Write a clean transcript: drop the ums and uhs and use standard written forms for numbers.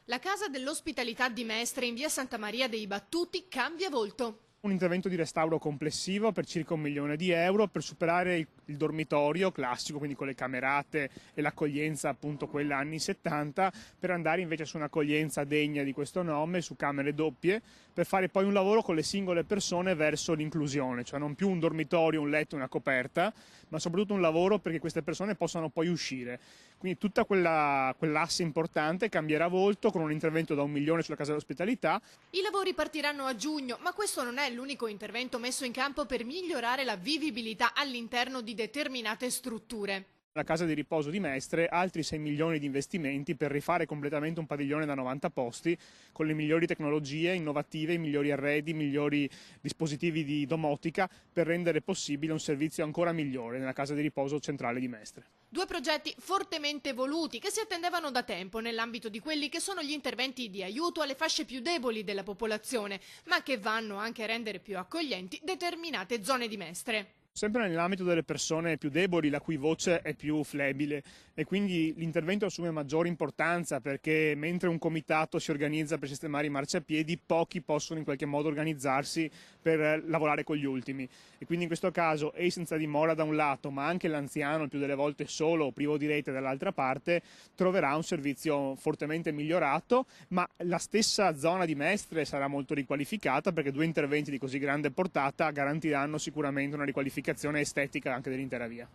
La casa dell'ospitalità di Mestre in via Santa Maria dei Battuti cambia volto. Un intervento di restauro complessivo per circa 1 milione di euro per superare il dormitorio classico, quindi con le camerate e l'accoglienza appunto quella anni 70, per andare invece su un'accoglienza degna di questo nome, su camere doppie, per fare poi un lavoro con le singole persone verso l'inclusione, cioè non più un dormitorio, un letto e una coperta, ma soprattutto un lavoro perché queste persone possano poi uscire. Quindi tutta quell'asse importante cambierà volto con un intervento da 1 milione sulla casa dell'ospitalità. I lavori partiranno a giugno, ma questo non è l'unico intervento messo in campo per migliorare la vivibilità all'interno di determinate strutture. La casa di riposo di Mestre, altri 6 milioni di investimenti per rifare completamente un padiglione da 90 posti con le migliori tecnologie innovative, i migliori arredi, i migliori dispositivi di domotica per rendere possibile un servizio ancora migliore nella casa di riposo centrale di Mestre. Due progetti fortemente voluti che si attendevano da tempo nell'ambito di quelli che sono gli interventi di aiuto alle fasce più deboli della popolazione, ma che vanno anche a rendere più accoglienti determinate zone di Mestre. Sempre nell'ambito delle persone più deboli, la cui voce è più flebile, e quindi l'intervento assume maggiore importanza perché mentre un comitato si organizza per sistemare i marciapiedi, pochi possono in qualche modo organizzarsi per lavorare con gli ultimi. E quindi in questo caso e senza dimora da un lato, ma anche l'anziano, il più delle volte solo o privo di rete dall'altra parte, troverà un servizio fortemente migliorato, ma la stessa zona di Mestre sarà molto riqualificata perché due interventi di così grande portata garantiranno sicuramente una riqualificazione estetica anche dell'intera via.